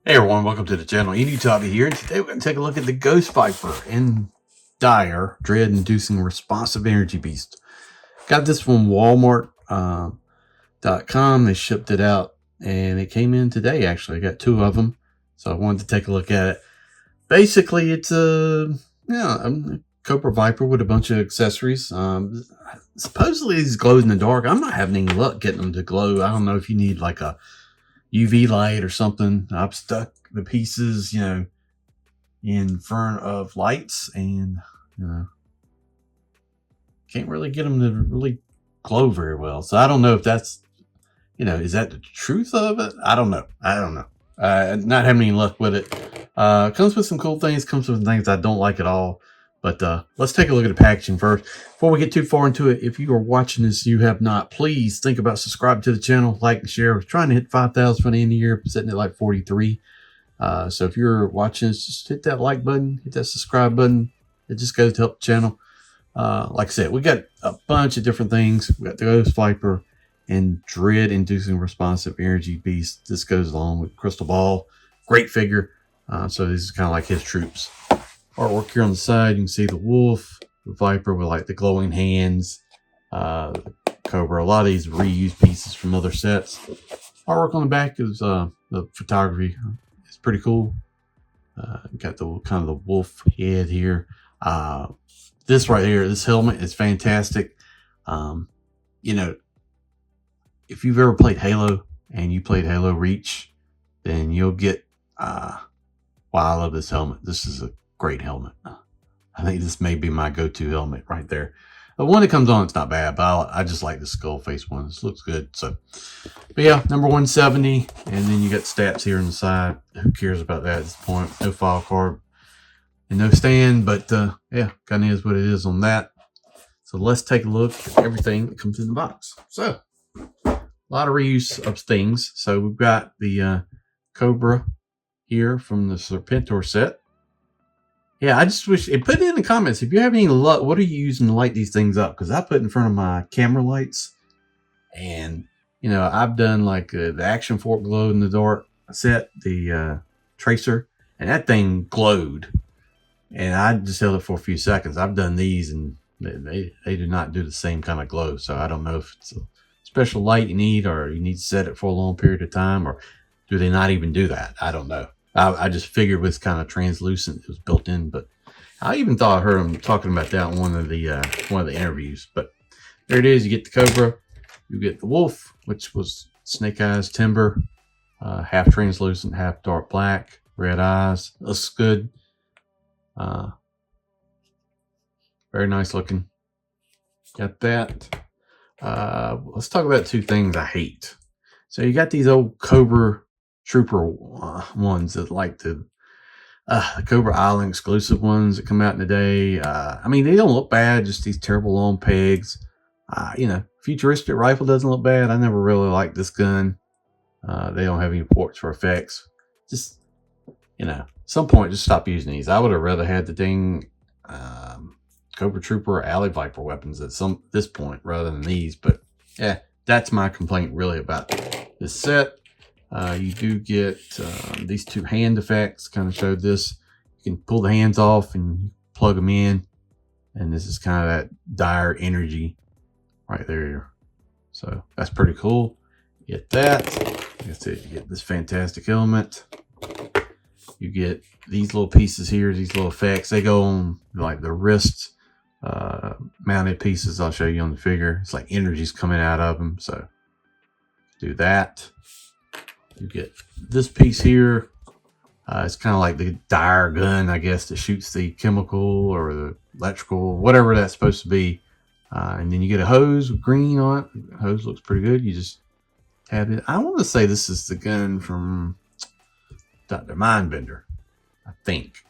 Hey everyone, welcome to the channel. Enewtabie here, and today we're going to take a look at the Ghost Viper in D.I.R.E, Dread-Inducing Responsive Energy Beast. Got this from Walmart.com. They shipped it out, and it came in today, actually. I got two of them, so I wanted to take a look at it. Basically, it's a Cobra Viper with a bunch of accessories. Supposedly, these glow in the dark. I'm not having any luck getting them to glow. I don't know if you need like a UV light or something. I've stuck the pieces, in front of lights, and can't really get them to really glow very well. So I don't know if that's, is that the truth of it? I don't know. Not having any luck with it. Comes with some cool things. Comes with things I don't like at all. But let's take a look at the packaging first. Before we get too far into it, if you are watching this, you have not, please think about subscribing to the channel, like and share. We're trying to hit 5,000 for the end of the year, sitting at like 43. So if you're watching this, just hit that like button, hit that subscribe button. It just goes to help the channel. Like I said, we got a bunch of different things. We got the Ghost Viper and Dread-Inducing Responsive Energy Beast. This goes along with Crystal Ball. Great figure. So this is kind of like his troops. Artwork here on the side, you can see the wolf, the viper with like the glowing hands, cobra. A lot of these reused pieces from other sets. Artwork on the back is the photography. It's pretty cool. Got the kind of the wolf head here. This right here, this helmet is fantastic. If you've ever played Halo and you played Halo Reach, then you'll get wow, I love this helmet. This is a great helmet. I think this may be my go-to helmet right there. The one that comes on, it's not bad, but I just like the skull face one. This looks good. So, but yeah, number 170, and then you got stats here on the side. Who cares about that at this point? No file card and no stand, but yeah, kind of is what it is on that. So let's take a look at everything that comes in the box. So, a lot of reuse of things. So we've got the Cobra here from the Serpentor set. Yeah, I just wish it put it in the comments if you have any luck. What are you using to light these things up? Because I put in front of my camera lights, and I've done like the Action Fork glow in the dark set, the tracer, and that thing glowed, and I just held it for a few seconds. I've done these, and they do not do the same kind of glow. So I don't know if it's a special light you need, or you need to set it for a long period of time, or do they not even do that? I don't know. I just figured it was kind of translucent. It was built in, but I even thought I heard him talking about that in one of the interviews. But there it is. You get the Cobra, you get the Wolf, which was Snake Eyes Timber, half translucent, half dark black, red eyes. Looks good. Very nice looking. Got that. Let's talk about two things I hate. So you got these old Cobra Trooper ones that like the Cobra Island exclusive ones that come out in the day. I mean, they don't look bad, just these terrible long pegs. Futuristic rifle doesn't look bad. I never really liked this gun. They don't have any ports for effects. Just, some point, just stop using these. I would have rather had the dang Cobra Trooper Alley Viper weapons at this point rather than these. But yeah, that's my complaint really about this set. You do get these two hand effects. Kind of showed this. You can pull the hands off and plug them in, and this is kind of that dire energy right there. So that's pretty cool. You get that. That's it. You get this fantastic helmet. You get these little pieces here. These little effects. They go on like the wrist mounted pieces. I'll show you on the figure. It's like energy's coming out of them. So do that. You get this piece here. It's kind of like the D.I.R.E gun, I guess, that shoots the chemical or the electrical, whatever that's supposed to be. And then you get a hose with green on it. The hose looks pretty good. You just tap it. I want to say this is the gun from Dr. Mindbender, I think.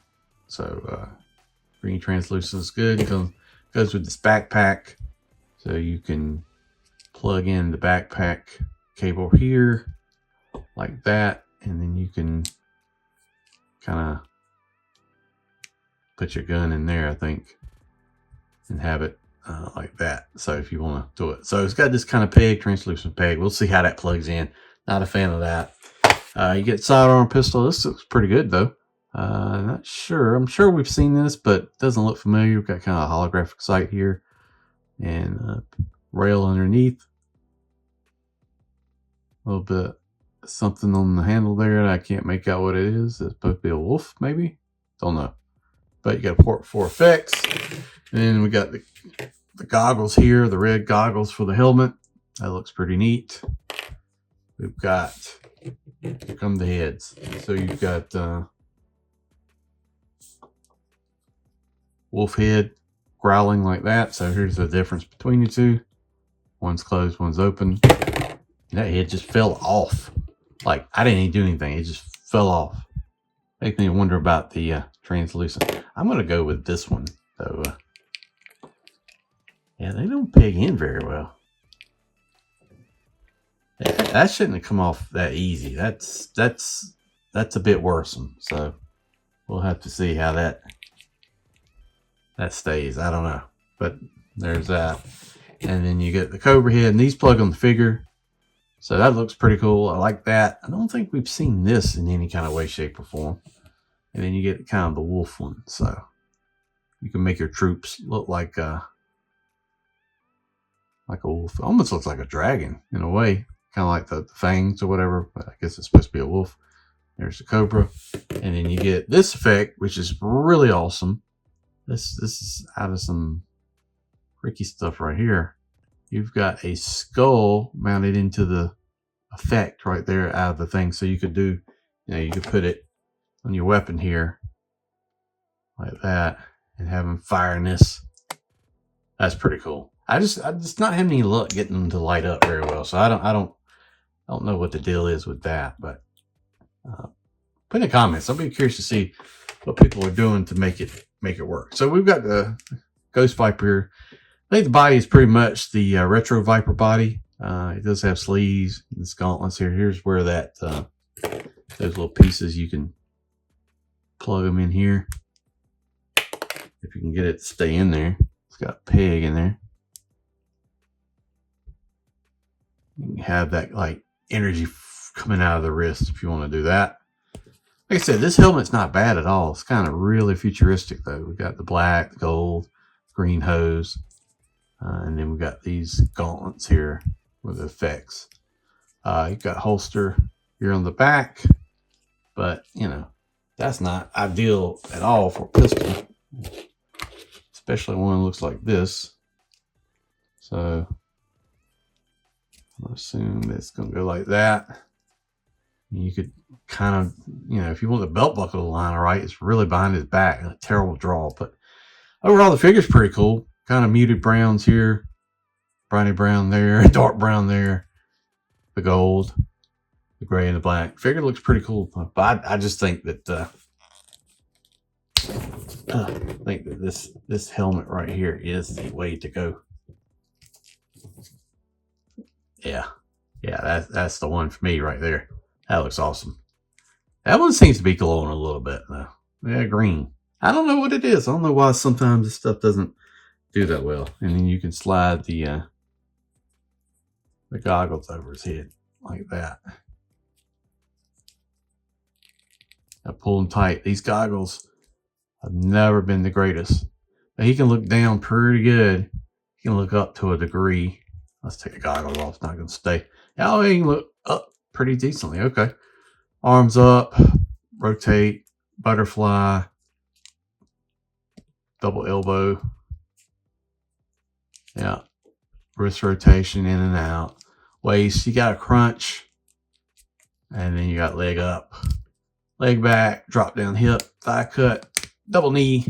So green translucent is good. It goes with this backpack. So you can plug in the backpack cable here, like that, and then you can kind of put your gun in there, I think, and have it like that. So if you want to do it, so it's got this kind of peg, translucent peg. We'll see how that plugs in. Not a fan of that. You get sidearm pistol. This looks pretty good though. Not sure. I'm sure we've seen this, but it doesn't look familiar. We've got kind of a holographic sight here and rail underneath. A little bit something on the handle there. I can't make out what it is. It's supposed to be a wolf, maybe. Don't know. But you got a port for effects. And then we got the goggles here, the red goggles for the helmet. That looks pretty neat. We've got, here come the heads. So you've got wolf head growling like that. So here's the difference between the two. One's closed, one's open. And that head just fell off. Like, I didn't even do anything. It just fell off. Makes me wonder about the translucent. I'm going to go with this one, though. Yeah, they don't peg in very well. That shouldn't have come off that easy. That's a bit worrisome. So we'll have to see how that stays. I don't know, but there's that. And then you get the Cobra head, and these plug on the figure. So that looks pretty cool. I like that. I don't think we've seen this in any kind of way, shape, or form. And then you get kind of the wolf one. So you can make your troops look like a wolf. It almost looks like a dragon in a way. Kind of like the fangs or whatever. But I guess it's supposed to be a wolf. There's the Cobra. And then you get this effect, which is really awesome. This is out of some freaky stuff right here. You've got a skull mounted into the effect right there out of the thing. So you could do, you could put it on your weapon here like that and have them firing this. That's pretty cool. I just not having any luck getting them to light up very well. So I don't know what the deal is with that, but put in the comments. I'll be curious to see what people are doing to make it work. So we've got the Ghost Viper here. I think the body is pretty much the retro Viper body. It does have sleeves and gauntlets here. Here's where that those little pieces, you can plug them in here if you can get it to stay in there. It's got a peg in there. You can have that like energy coming out of the wrist if you want to do that. Like I said, this helmet's not bad at all. It's kind of really futuristic though. We got the black, the gold, green hose. And then we've got these gauntlets here with effects. You've got holster here on the back, but that's not ideal at all for a pistol, especially one that looks like this. So I'll assume it's going to go like that. You could kind of, if you want the belt buckle to line right, it's really behind his back. A terrible draw, but overall the figure's pretty cool. Kind of muted browns here, browny brown there, dark brown there, the gold, the gray, and the black. Figure looks pretty cool, but I just think that this helmet right here is the way to go. Yeah, that's the one for me right there. That looks awesome. That one seems to be glowing a little bit though. Yeah, green. I don't know what it is. I don't know why sometimes this stuff doesn't do that well. And then you can slide the goggles over his head like that. I pull them tight. These goggles have never been the greatest, but he can look down pretty good. He can look up to a degree. Let's take the goggles off. It's not going to stay. Now he can look up pretty decently. Okay. Arms up, rotate, butterfly, double elbow. Yeah. Wrist rotation in and out. Waist, you got a crunch. And then you got leg up, leg back, drop down hip, thigh cut, double knee.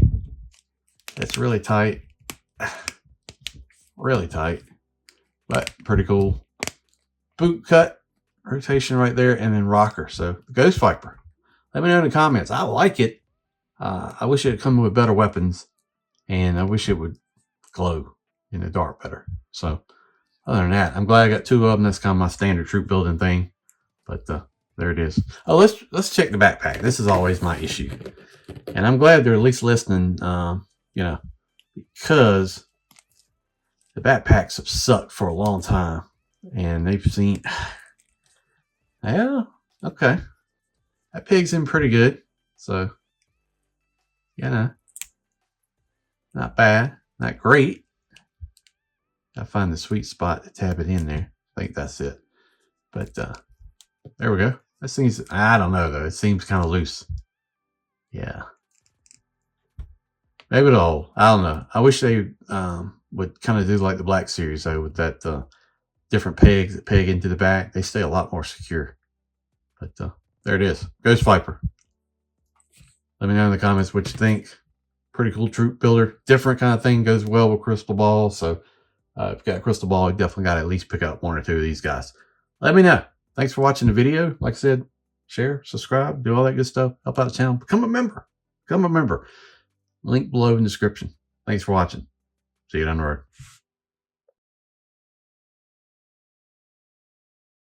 It's really tight. Really tight, but pretty cool. Boot cut, rotation right there, and then rocker. So the Ghost Viper. Let me know in the comments. I like it. I wish it had come with better weapons, and I wish it would glow in the dark better. So other than that, I'm glad I got two of them. That's kind of my standard troop building thing. But there it is. Oh, let's check the backpack. This is always my issue, and I'm glad they're at least listening. Because the backpacks have sucked for a long time, and they've seen. Yeah, okay. that pig's in pretty good. So, you know, not bad, not great. I find the sweet spot to tab it in there. I think that's it. But there we go. This thing's, I don't know though. It seems kind of loose. Yeah. Maybe it'll hold. I don't know. I wish they would kind of do like the Black Series though, with that different pegs that peg into the back. They stay a lot more secure. But there it is. Ghost Viper. Let me know in the comments what you think. Pretty cool troop builder. Different kind of thing. Goes well with crystal ball. So if you got a crystal ball, you definitely got to at least pick up one or two of these guys. Let me know. Thanks for watching the video. Like I said, share, subscribe, do all that good stuff. Help out the channel. Become a member. Become a member. Link below in the description. Thanks for watching. See you down the road.